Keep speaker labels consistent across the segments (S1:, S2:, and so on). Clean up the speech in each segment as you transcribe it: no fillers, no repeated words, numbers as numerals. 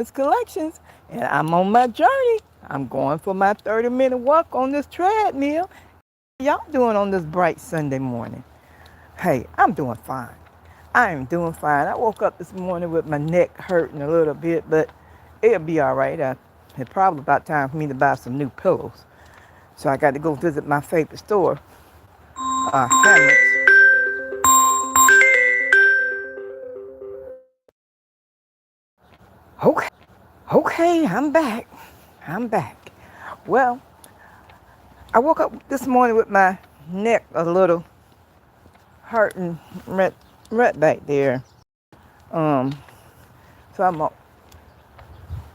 S1: Elegance Collections, and I'm on my journey. I'm going for my 30-minute walk on this treadmill. How y'all doing on this bright Sunday morning? Hey, I'm doing fine. I am doing fine. I woke up this morning with my neck hurting a little bit, but it'll be all right. It's probably about time for me to buy some new pillows. So I got to go visit my favorite store, Hammocks. Okay, okay, I'm back. I'm back. Well, I woke up this morning with my neck a little hurting right back there. Um, so I'm gonna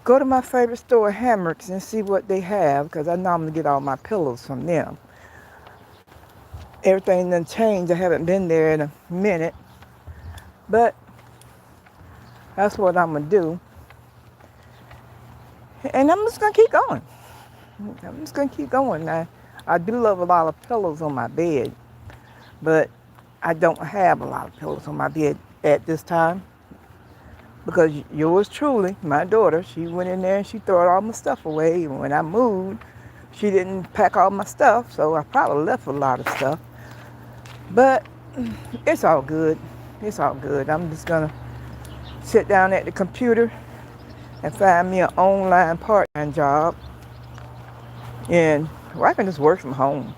S1: go to my favorite store, Hammocks, and see what they have because I normally get all my pillows from them. Everything done changed. I haven't been there in a minute, but that's what I'm gonna do. And I'm just gonna keep going. I'm just gonna keep going. I do love a lot of pillows on my bed, but I don't have a lot of pillows on my bed at this time because yours truly, my daughter, she went in there and she threw all my stuff away. And when I moved, she didn't pack all my stuff, so I probably left a lot of stuff. But it's all good. It's all good. I'm just gonna sit down at the computer and find me an online part-time job, and where I can just work from home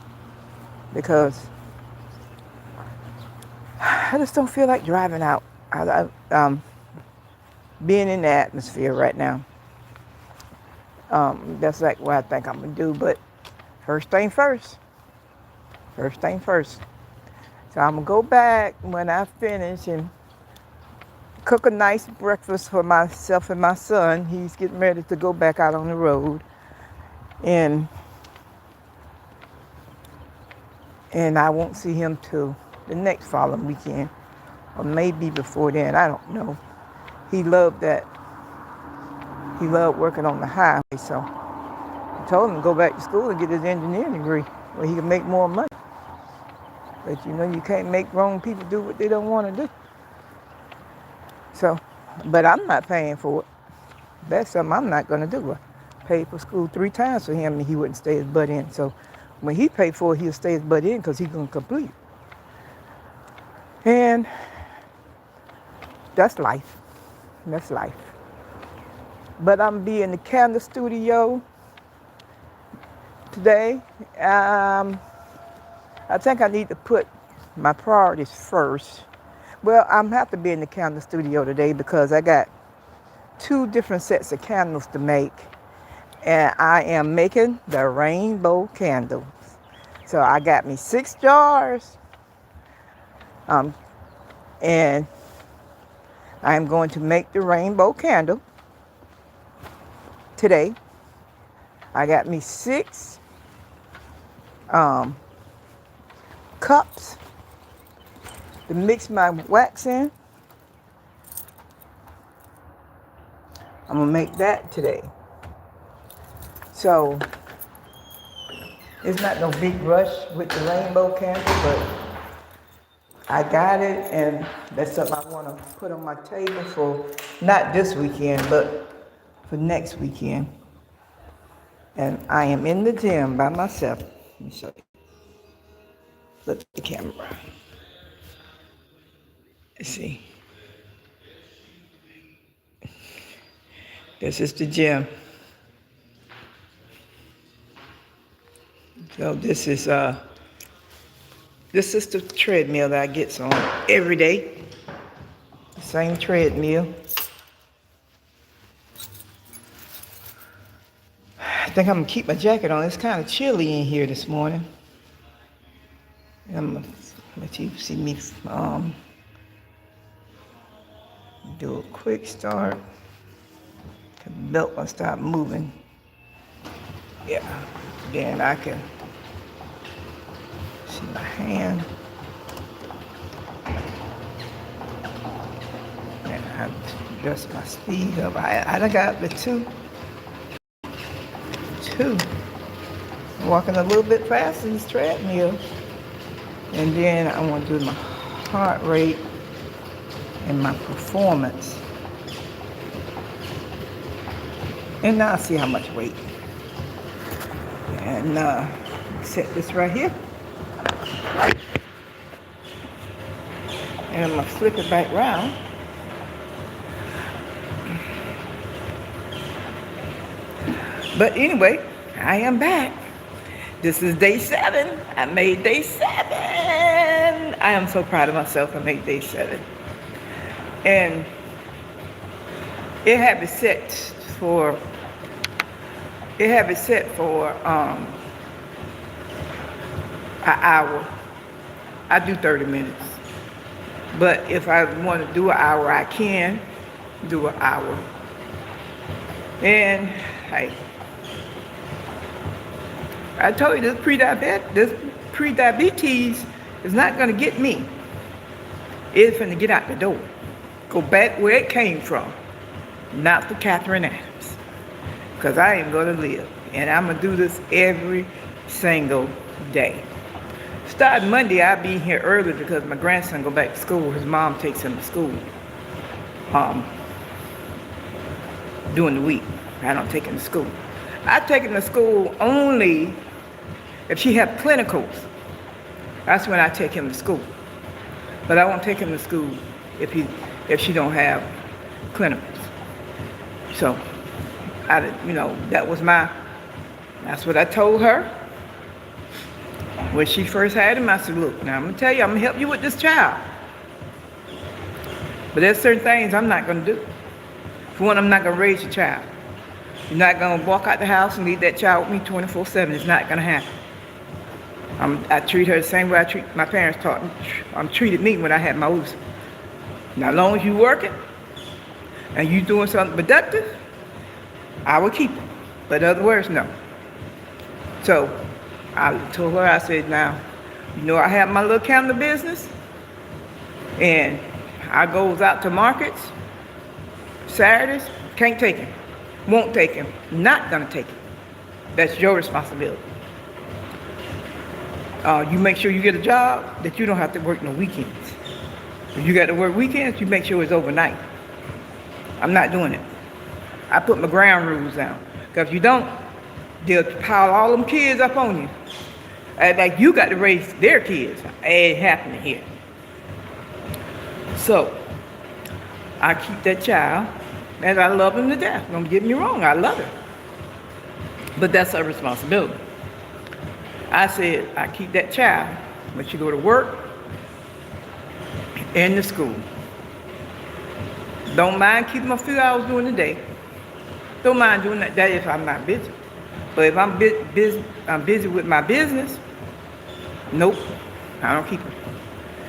S1: because I just don't feel like driving out. Being in the atmosphere right now. That's like what I think I'm gonna do. But first thing first. First thing first. So I'm gonna go back when I finish and cook a nice breakfast for myself and my son. He's getting ready to go back out on the road, and I won't see him till the next following weekend, or maybe before then. I don't know. He loved that. He loved working on the highway, so I told him to go back to school and get his engineering degree where he can make more money. But you know, you can't make grown people do what they don't want to do. So, but I'm not paying for it. That's something I'm not going to do. I paid for school 3 times for him and he wouldn't stay his butt in. So when he paid for it, he'll stay his butt in because he's going to complete. And that's life. That's life. But I'm be in the camera studio today. I think I need to put my priorities first. Well, I'm have to be in the candle studio today because I got 2 different sets of candles to make, and I am making the rainbow candles. So I got me 6 jars, and I'm going to make the rainbow candle today. I got me 6 cups to mix my wax in. I'm gonna make that today. So it's not no big rush with the rainbow candle, but I got it, and that's something I want to put on my table for not this weekend, but for next weekend. And I am in the gym by myself. Let me show you. Look at the camera. Let's see. This is the gym. So this is the treadmill that I get on every day. The same treadmill. I think I'm gonna keep my jacket on. It's kind of chilly in here this morning. I'm gonna let you see me do a quick start. The belt will start moving. Yeah. Then I can see my hand. And I adjust my speed up. I got the two. Walking a little bit faster in this treadmill. And then I want to do my heart rate and my performance. And now I see how much weight. And set this right here. And I'm going to flip it back around. But anyway, I am back. This is day 7. I made day 7. I am so proud of myself. I made day 7. And it had it set for an hour. I do 30 minutes. But if I want to do an hour, I can do an hour. And hey, I told you this pre-diabetes is not going to get me. It's going to get out the door. Go back where it came from. Not for Catherine Adams. Because I ain't going to live. And I'm going to do this every single day. Starting Monday, I'll be here early because my grandson go back to school. His mom takes him to school. During the week. I don't take him to school. I take him to school only if she have clinicals. That's when I take him to school. But I won't take him to school if she don't have clinicals. So, that's what I told her. When she first had him, I said, look, now I'm going to tell you, I'm going to help you with this child. But there's certain things I'm not going to do. For one, I'm not going to raise your child. You're not going to walk out the house and leave that child with me 24/7. It's not going to happen. I treat her the same way my parents taught me. Treated me when I had my oldest. Now, as long as you working and you doing something productive, I will keep it. But in other words, no. So I told her, I said, now, I have my little counter business, and I goes out to markets Saturdays. Can't take him. Won't take him. Not gonna take him. That's your responsibility. You make sure you get a job that you don't have to work no weekends. If you got to work weekends, you make sure it's overnight. I'm not doing it. I put my ground rules down. Because if you don't, they'll pile all them kids up on you. Like you got to raise their kids. It ain't happening here. So, I keep that child, and I love him to death. Don't get me wrong, I love him. But that's her responsibility. I said, I keep that child when she go to work and to school. Don't mind keeping a few hours during the day. Don't mind doing that if I'm not busy. But if I'm busy with my business, nope, I don't keep her.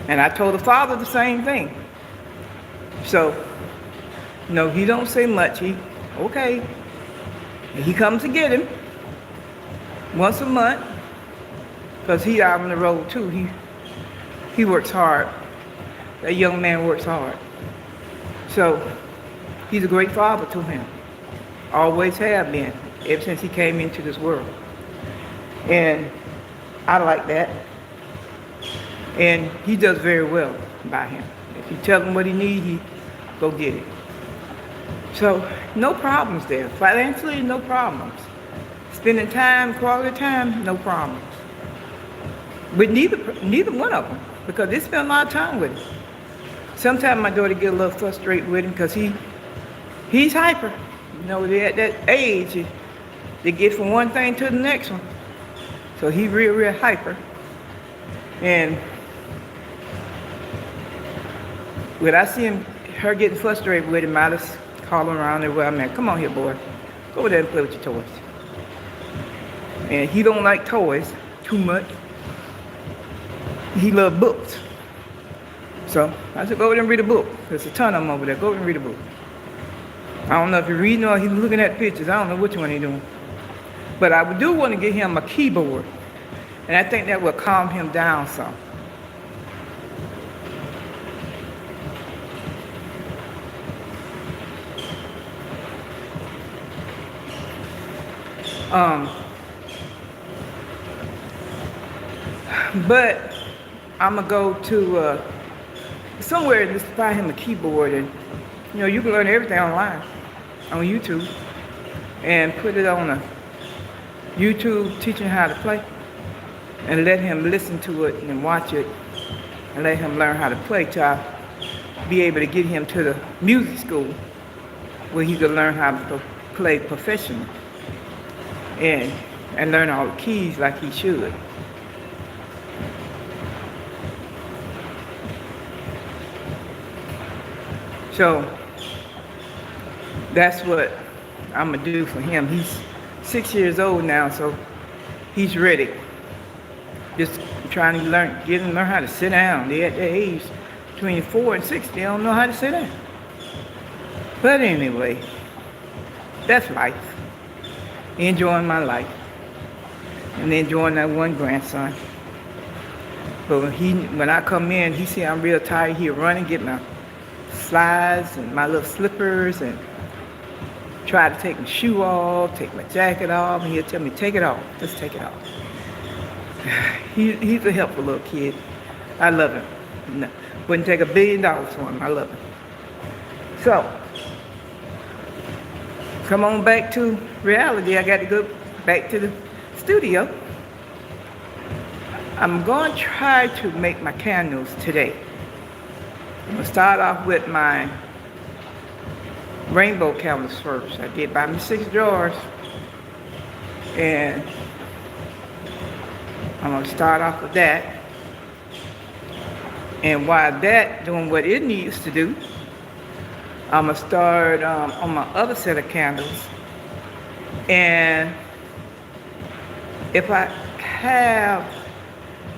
S1: And I told the father the same thing. So, he don't say much. Okay. And he comes to get him once a month. Because he out on the road too. He works hard. That young man works hard. So, he's a great father to him. Always have been, ever since he came into this world. And I like that. And he does very well by him. If you tell him what he needs, he go get it. So, no problems there. Financially, no problems. Spending time, quality time, no problems. But neither one of them, because they spend a lot of time with him. Sometimes my daughter get a little frustrated with him because he's hyper. They're at that age, they get from one thing to the next one. So he real hyper. And when I see her getting frustrated with him, I just call him around there where I'm at. Come on here, boy. Go over there and play with your toys. And he don't like toys too much. He loves books. So I said, go over there and read a book. There's a ton of them over there. Go over and read a book. I don't know if you're reading or he's looking at pictures. I don't know which one he's doing. But I do want to get him a keyboard. And I think that will calm him down some. But I'm going to go to somewhere and just buy him a keyboard. And, you can learn everything online on YouTube. and put it on a YouTube teaching how to play, and let him listen to it and watch it, and let him learn how to play till I be able to get him to the music school where he could learn how to play professionally and learn all the keys like he should. So that's what I'm gonna do for him. He's 6 years old now, so he's ready. Just trying to get him to learn how to sit down. They're at their age between 4 and 6. They don't know how to sit down. But anyway, that's life. Enjoying my life and enjoying that one grandson. But when I come in, he see I'm real tired. He'll run and get my slides and my little slippers and try to take my shoe off, take my jacket off, and he'll tell me, take it off, just take it off. He's a helpful little kid. I love him. No, wouldn't take $1 billion for him. I love him. So, come on back to reality. I got to go back to the studio. I'm going to try to make my candles today. I'm going to start off with my rainbow candles first. I did buy me 6 jars. And I'm going to start off with that. And while that doing what it needs to do, I'm going to start on my other set of candles. And if I have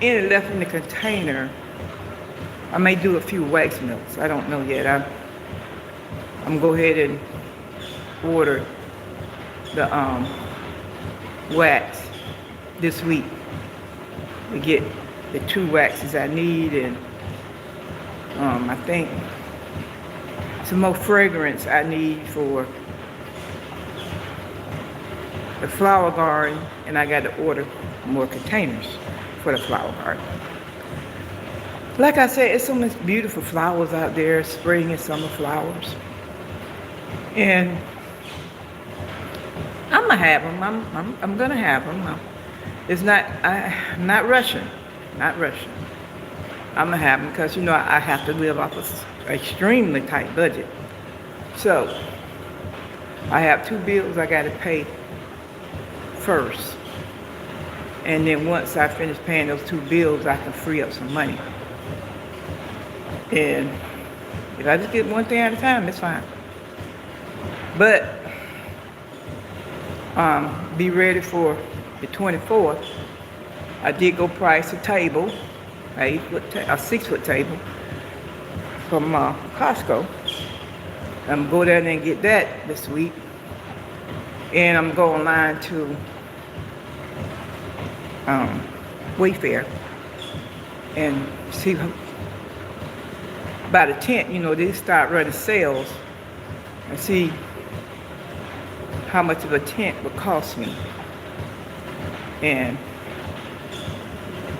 S1: any left in the container, I may do a few wax melts. I don't know yet. I'm going to go ahead and order the wax this week to get the 2 waxes I need, and I think some more fragrance I need for the flower garden, and I got to order more containers for the flower garden. Like I said, it's so much beautiful flowers out there, spring and summer flowers. And I'm gonna have them. I'm gonna have them. I'm not rushing. I'm gonna have them because I have to live off an extremely tight budget. So I have 2 bills I got to pay first, and then once I finish paying those 2 bills, I can free up some money. And if I just get one thing at a time, it's fine. But be ready for the 24th. I did go price a table, a 6-foot table from Costco. I'm going down there and get that this week. And I'm going online to Wayfair and see by the tent, they start running sales, and see how much of a tent would cost me. And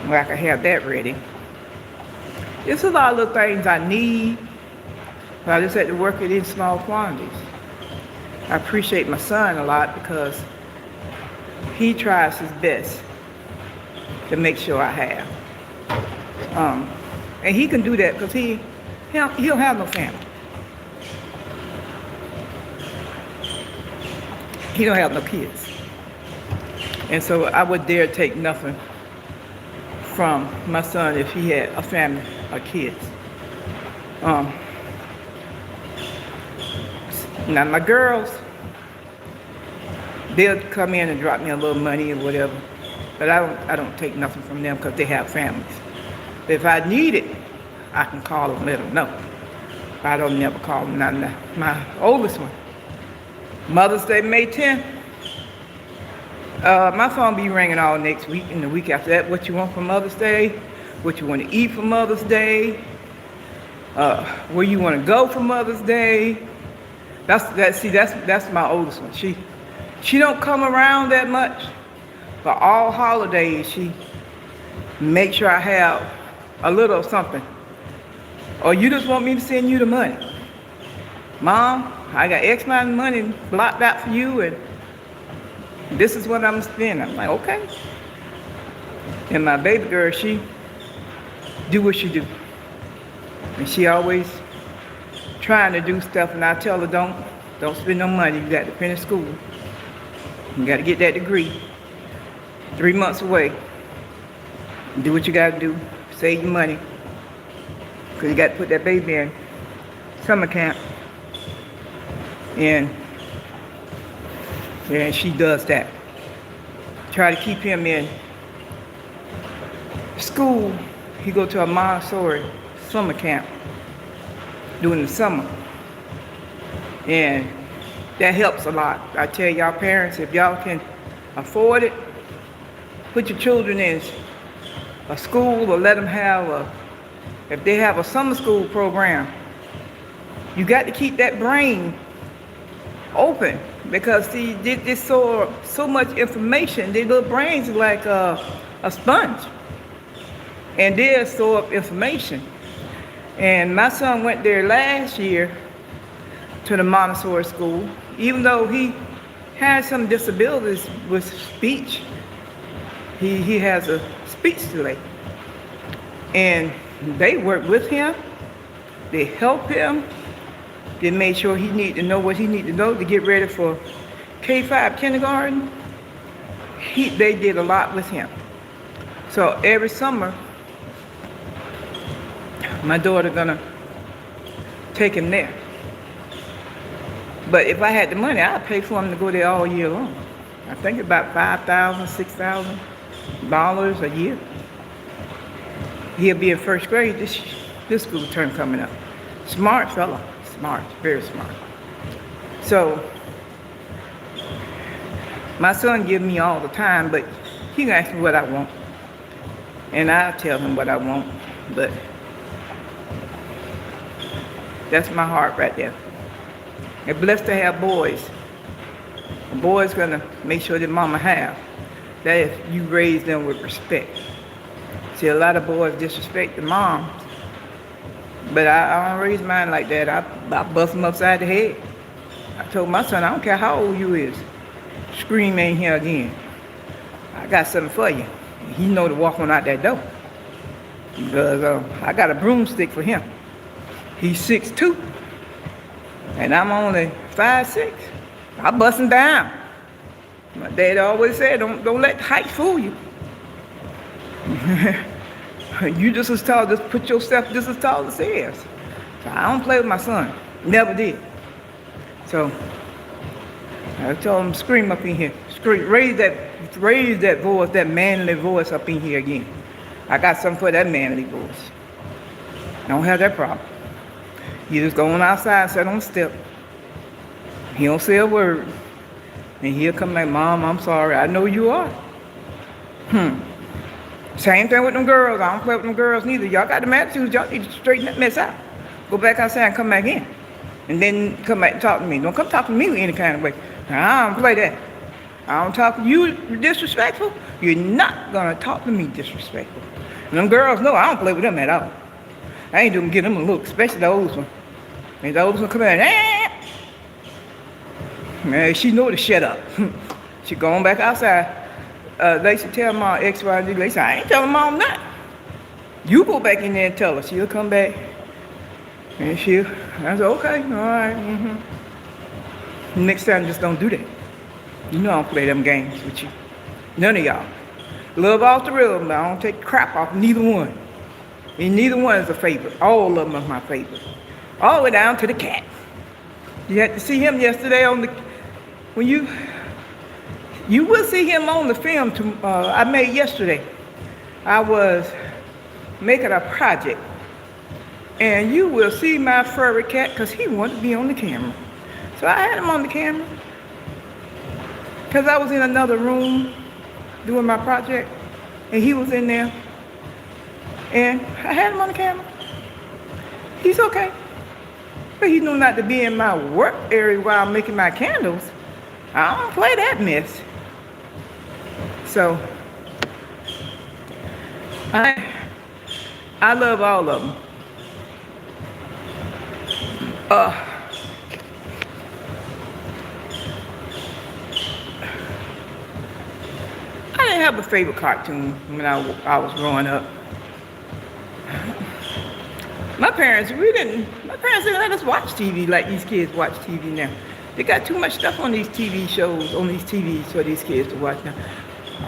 S1: I can have that ready. There's a lot of little things I need, but I just had to work it in small quantities. I appreciate my son a lot because he tries his best to make sure I have. And he can do that because he don't have no family. He don't have no kids. And so I would dare take nothing from my son if he had a family or kids. Now my girls, they'll come in and drop me a little money or whatever, but I don't take nothing from them because they have families. But if I need it, I can call them, let them know. But I don't never call them. Not my oldest one, Mother's Day, May 10th. My phone be ringing all next week and the week after that. What you want for Mother's Day? What you want to eat for Mother's Day? Where you want to go for Mother's Day? That's my oldest one. She don't come around that much, but all holidays she make sure I have a little of something. Or you just want me to send you the money? Mom, I got X amount of money blocked out for you, and This is what I'm spending. I'm like, okay. And my baby girl, she do what she do. And she always trying to do stuff, and I tell her, don't spend no money. You got to finish school. You got to get that degree. 3 months away. Do what you got to do. Save your money. Because you got to put that baby in summer camp. And she does that. Try to keep him in school. He go to a Montessori summer camp during the summer. And that helps a lot. I tell y'all parents, if y'all can afford it, put your children in a school or let them have if they have a summer school program, you got to keep that brain open, because see, there's so much information. Their little brains are like a sponge, and they'll store up information. And my son went there last year to the Montessori school, even though he has some disabilities with speech. He has a speech delay, and they work with him. They help him. They made sure he need to know what he need to know to get ready for K-5 kindergarten. They did a lot with him. So every summer, my daughter gonna take him there. But if I had the money, I'd pay for him to go there all year long. I think about $5,000, $6,000 a year. He'll be in first grade this school term coming up. Smart fella. Smart, very smart. So my son gives me all the time, but he can ask me what I want, and I tell him what I want. But that's my heart right there. They're blessed to have boys. A boy's gonna make sure that mama have that if you raise them with respect. See, a lot of boys disrespect the moms. But I don't raise mine like that. I bust them upside the head. I told my son, I don't care how old you is. Scream ain't here again. I got something for you. He know to walk on out that door. Because I got a broomstick for him. He's 6'2", and I'm only 5'6". I bust him down. My dad always said, don't let height fool you. You just as tall, just put yourself just as tall as he is. So I don't play with my son. Never did. So I told him, scream up in here. Scream, raise that voice, that manly voice up in here again. I got something for that manly voice. I don't have that problem. You just go on outside, sit on the step. He don't say a word. And he'll come like, Mom, I'm sorry. I know you are. Same thing with them girls. I don't play with them girls neither. Y'all got the attitude. Y'all need to straighten that mess out. Go back outside and come back in. And then come back and talk to me. Don't come talk to me any kind of way. I don't play that. I don't talk to you disrespectful. You're not going to talk to me disrespectful. And them girls know I don't play with them at all. I ain't doing give them a look, especially the oldest one. And the oldest one come in, man, she know to shut up. She going back outside. Lacey tell Mom X, Y, Z. Lacey, I ain't telling Mom nothing. You go back in there and tell her. She'll come back. And I said, okay, all right. Next time, just don't do that. You know I don't play them games with you. None of y'all. Love off the rhythm, but I don't take crap off neither one. And neither one is a favorite. All of them are my favorite. All the way down to the cat. You had to see him yesterday when you will see him on the film I made yesterday. I was making a project. And you will see my furry cat because he wanted to be on the camera. So I had him on the camera. Because I was in another room doing my project. And he was in there. And I had him on the camera. He's okay. But he knew not to be in my work area while I'm making my candles. I don't play that mess. So, I love all of them. didn't have a favorite cartoon when I was growing up. My parents didn't let us watch TV like these kids watch TV now. They got too much stuff on these TV shows, on these TVs for these kids to watch now.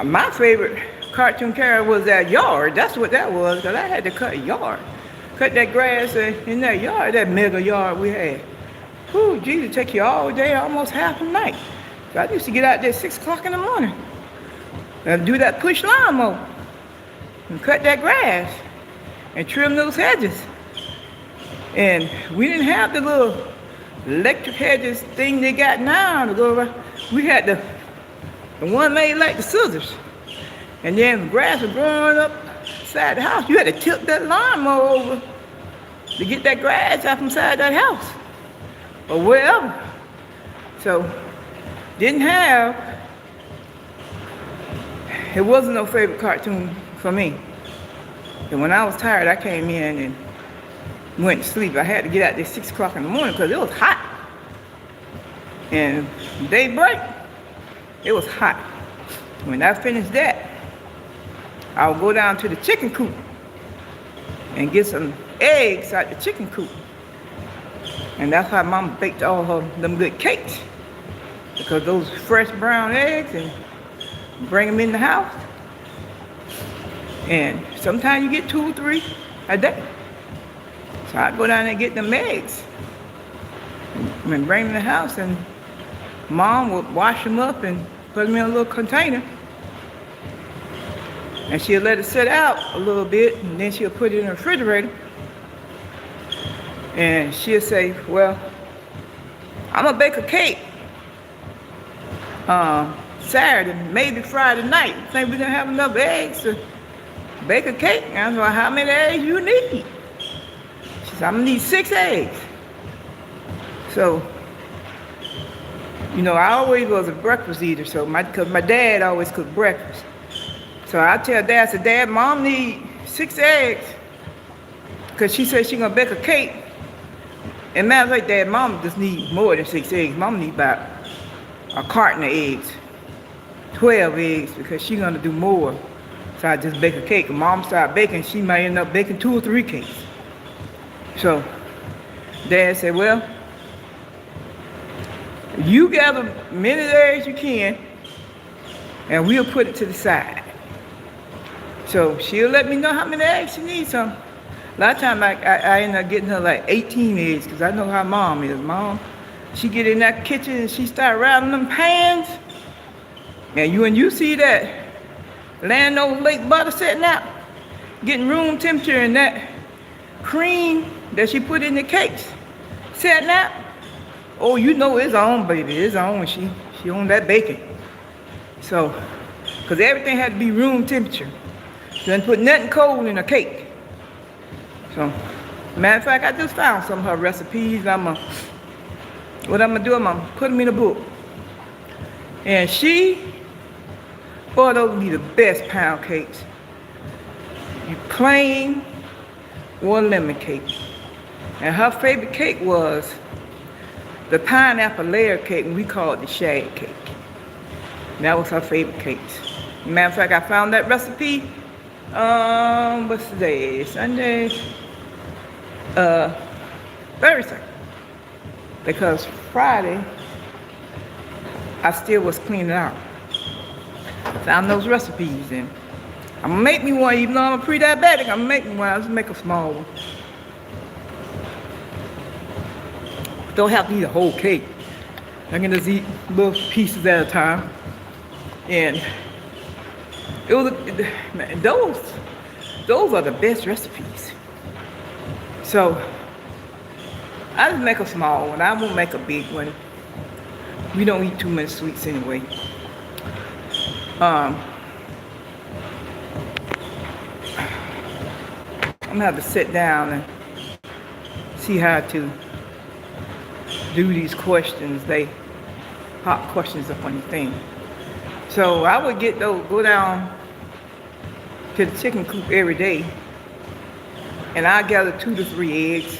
S1: My favorite cartoon character was that yard. That's what that was, because I had to cut that grass in that yard, that mega yard we had. Whew, Jesus, take you all day, almost half the night. So I used to get out there at 6 o'clock in the morning and do that push lawnmower and cut that grass and trim those hedges. And we didn't have the little electric hedges thing they got now to go around. We had the one made like the scissors. And then the grass was growing up inside the house. You had to tilt that lawnmower over to get that grass out from inside that house. Or wherever. So, it wasn't no favorite cartoon for me. And when I was tired, I came in and went to sleep. I had to get out there 6 o'clock in the morning because it was hot. And daybreak, it was hot. When I finished that, I would go down to the chicken coop and get some eggs out the chicken coop. And that's how Mama baked all them good cakes. Because those fresh brown eggs, and bring them in the house. And sometimes you get 2 or 3 a day. So I'd go down there and get them eggs and bring them in the house, and Mom would wash them up and put them in a little container. And she'll let it sit out a little bit, and then she'll put it in the refrigerator. And she'll say, well, I'm gonna bake a cake Saturday, maybe Friday night. Think we're gonna have enough eggs to bake a cake? And I was like, how many eggs you need? She said, I'm gonna need 6 eggs. So, I always was a breakfast eater, because my dad always cooked breakfast. So I tell Dad, I said, Dad, Mom need 6 eggs, because she said she's gonna bake a cake. And matter of fact, Dad, Mom just need more than 6 eggs. Mom need about a carton of eggs, 12 eggs, because she's gonna do more. So I just bake a cake. And Mom started baking, she might end up baking 2 or 3 cakes. So Dad said, well, you gather many eggs you can, and we'll put it to the side. So she'll let me know how many eggs she needs. So a lot of times I end up getting her like 18 eggs, because I know how Mom is. Mom, she get in that kitchen and she start rattling them pans. And when you see that Landover Lake butter setting out, getting room temperature, and that cream that she put in the cakes setting out, oh, it's on, baby. It's on. She on that baking. So, because everything had to be room temperature. She didn't put nothing cold in a cake. So, matter of fact, I just found some of her recipes. What I'm gonna do, I'm gonna put them in a book. And those would be the best pound cakes. You plain or lemon cake. And her favorite cake was the pineapple layer cake, and we call it the shag cake. And that was her favorite cakes. Matter of fact, I found that recipe, what's today? Sunday? Thursday. Because Friday, I still was cleaning out. Found those recipes, and I'm gonna make me one, even though I'm a pre-diabetic, I'm gonna make me one. I'll just make a small one. Don't have to eat a whole cake. I can just eat little pieces at a time. And those are the best recipes. So I just make a small one. I won't make a big one. We don't eat too much sweets anyway. I'm gonna have to sit down and see how to do these questions. They pop questions up on the thing. So I would go down to the chicken coop every day, and I gather 2 to 3 eggs,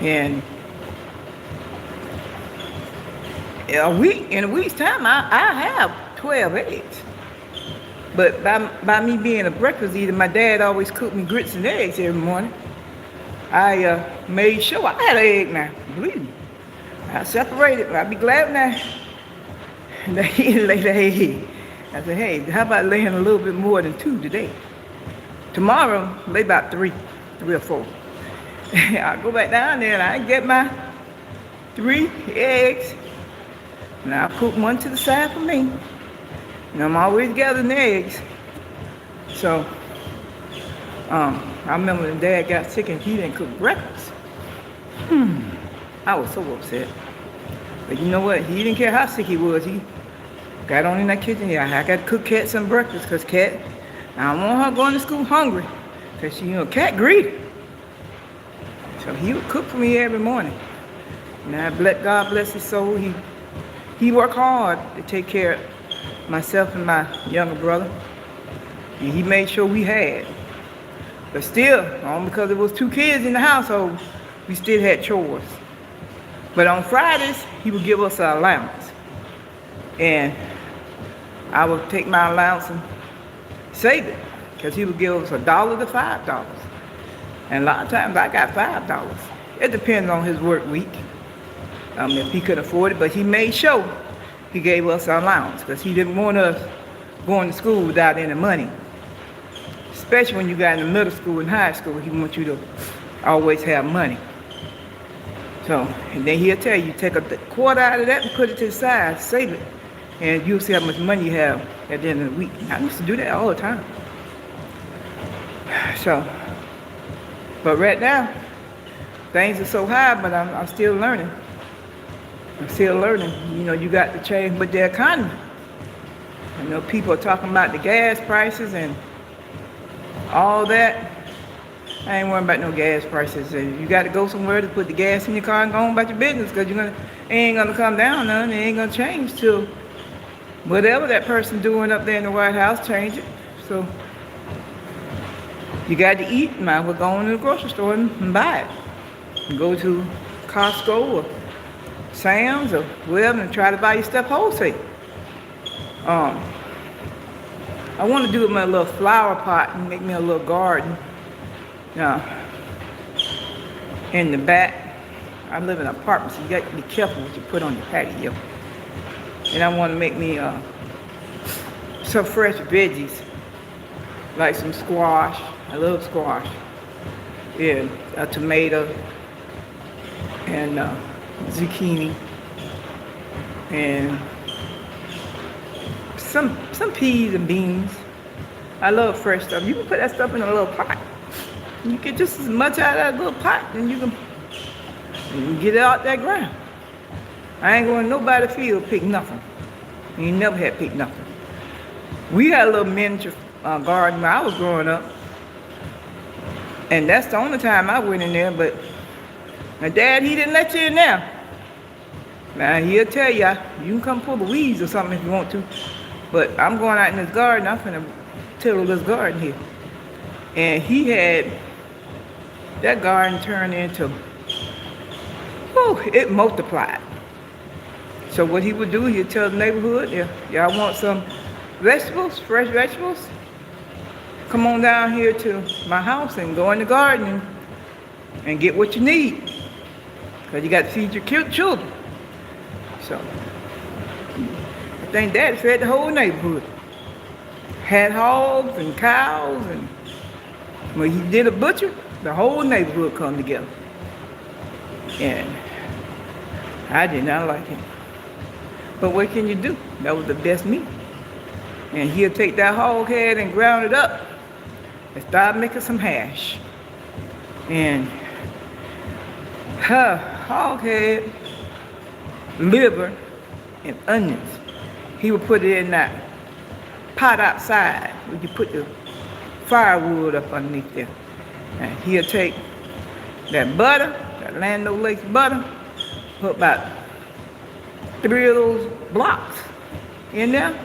S1: and in a week's time, I have 12 eggs. But by me being a breakfast eater, my dad always cooked me grits and eggs every morning. I made sure I had an egg now, believe me. I separated, I'd be glad now that he didn't lay the egg. I said, hey, how about laying a little bit more than 2 today? Tomorrow, lay about 3 or 4. I'll go back down there and I get my 3 eggs. And I'll put one to the side for me. And I'm always gathering eggs. So, I remember when Dad got sick and he didn't cook breakfast. I was so upset. But you know what? He didn't care how sick he was. He got on in that kitchen. Yeah, I got to cook Kat some breakfast because Kat, I don't want her going to school hungry. Because she, Kat greedy. So he would cook for me every morning. Now, God bless his soul. He worked hard to take care of myself and my younger brother. And he made sure we had. But still, only because there was 2 kids in the household, we still had chores. But on Fridays, he would give us an allowance. And I would take my allowance and save it. Because he would give us $1 to $5. And a lot of times I got $5. It depends on his work week. If he could afford it, but he made sure he gave us an allowance because he didn't want us going to school without any money. Especially when you got in the middle school and high school, he wants you to always have money. So, and then he'll tell you, take a quarter out of that and put it to the side, save it, and you'll see how much money you have at the end of the week. I used to do that all the time. So, but right now, things are so high, but I'm still learning. I'm still learning. You got to change with the economy. People are talking about the gas prices and all that. I ain't worrying about no gas prices. And you got to go somewhere to put the gas in your car and go on about your business because it ain't going to come down none. It ain't going to change till whatever that person doing up there in the White House change it. So you got to eat. Might as well go on to the grocery store and buy it. Go to Costco or Sam's or wherever and try to buy your stuff wholesale. I want to do my little flower pot and make me a little garden. In the back, I live in an apartment, so you got to be careful what you put on your patio. And I want to make me some fresh veggies, like some squash. I love squash. And a tomato and zucchini and some peas and beans. I love fresh stuff. You can put that stuff in a little pot. You get just as much out of that little pot and you can get it out that ground. I ain't going to nobody field pick nothing. You ain't never had pick nothing. We had a little miniature garden when I was growing up. And that's the only time I went in there, but my dad, he didn't let you in there. Now, he'll tell you, you can come pull the weeds or something if you want to. But I'm going out in this garden, I'm finna till this garden here. And he had that garden turned into, it multiplied. So what he would do, he'd tell the neighborhood, y'all want some vegetables, fresh vegetables? Come on down here to my house and go in the garden and get what you need. Because you got to feed your children. So, I think Dad fed the whole neighborhood. Had hogs and cows, and when he did a butcher, the whole neighborhood come together. And I did not like him. But what can you do? That was the best meat. And he'll take that hog head and ground it up and start making some hash. And hog head, liver, and onions. He would put it in that pot outside where you put the firewood up underneath there. And he'll take that butter, that Land O'Lakes butter, put about 3 of those blocks in there.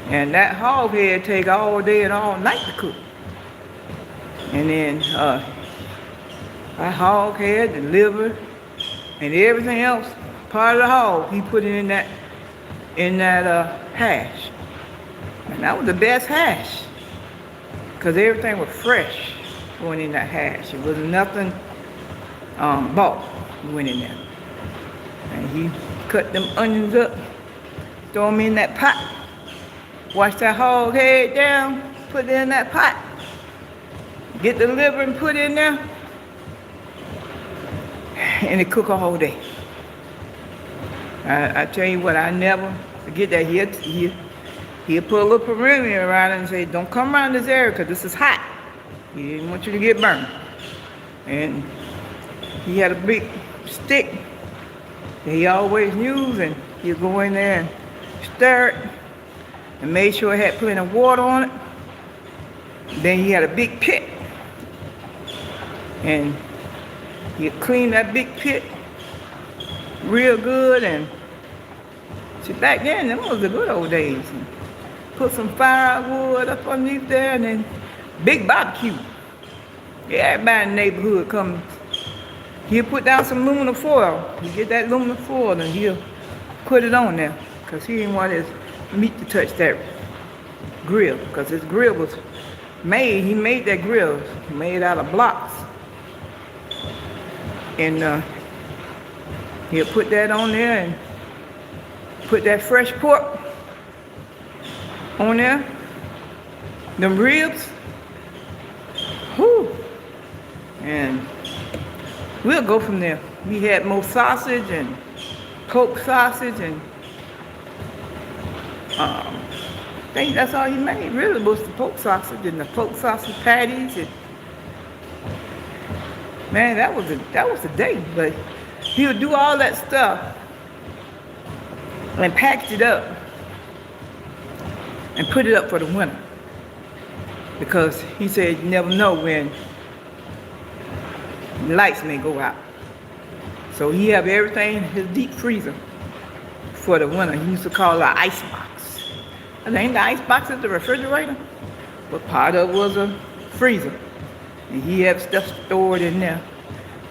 S1: And that hog head take all day and all night to cook. And then that hog head, the liver, and everything else, part of the hog, he put it in that in that hash. And that was the best hash. Because everything was fresh going in that hash. It was nothing bought went in there. And he cut them onions up, throw them in that pot, wash that hog head down, put it in that pot, get the liver and put it in there, and it cook a whole day. I tell you what, I never forget that. He'll put a little perimeter around it and say, don't come around this area because this is hot. He didn't want you to get burned. And he had a big stick that he always used, and he'd go in there and stir it and made sure it had plenty of water on it. Then he had a big pit, and he'd clean that big pit real good. And see, back then, them was the good old days. And put some firewood up underneath there, and then big barbecue. Yeah, everybody in the neighborhood come. He'll put down some aluminum foil. You get that aluminum foil, and he'll put it on there, because he didn't want his meat to touch that grill, because his grill was made. He made that grill made out of blocks, and he'll put that on there and put that fresh pork on there, them ribs, whoo, and we'll go from there. We had more sausage and pork sausage, and I think that's all he made really was the pork sausage and the pork sausage patties. And man, that was the day. But he would do all that stuff and package it up and put it up for the winter, because he said you never know when the lights may go out. So he have everything in his deep freezer for the winter. He used to call it an ice box. I think the ice box is the refrigerator, but part of it was a freezer. And he had stuff stored in there.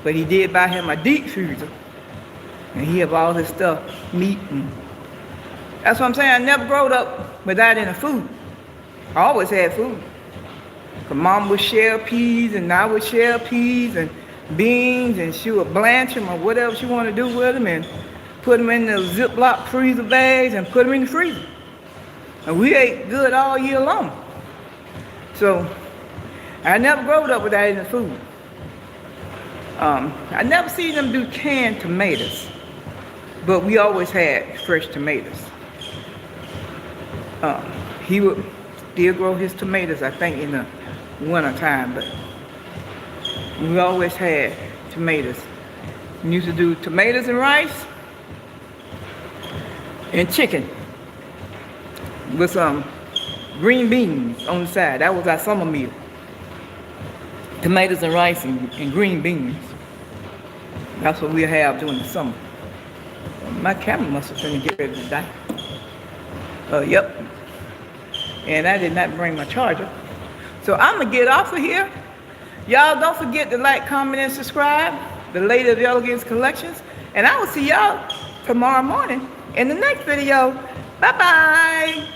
S1: But he did buy him a deep freezer. And he have all his stuff, meat, and that's what I'm saying. I never growed up without any food. I always had food. Cause mom would shell peas, and I would shell peas and beans, and she would blanch them or whatever she wanted to do with them, and put them in the Ziploc freezer bags and put them in the freezer. And we ate good all year long. So I never growed up without any food. I never seen them do canned tomatoes, but we always had fresh tomatoes. He would still grow his tomatoes, I think, in the winter time, but we always had tomatoes. We used to do tomatoes and rice and chicken with some green beans on the side. That was our summer meal. Tomatoes and rice and green beans. That's what we'll have during the summer. My camera must have been get ready to die. Yep. And I did not bring my charger. So I'm going to get off of here. Y'all don't forget to like, comment, and subscribe. The Lady of Elegance Collections. And I will see y'all tomorrow morning in the next video. Bye-bye.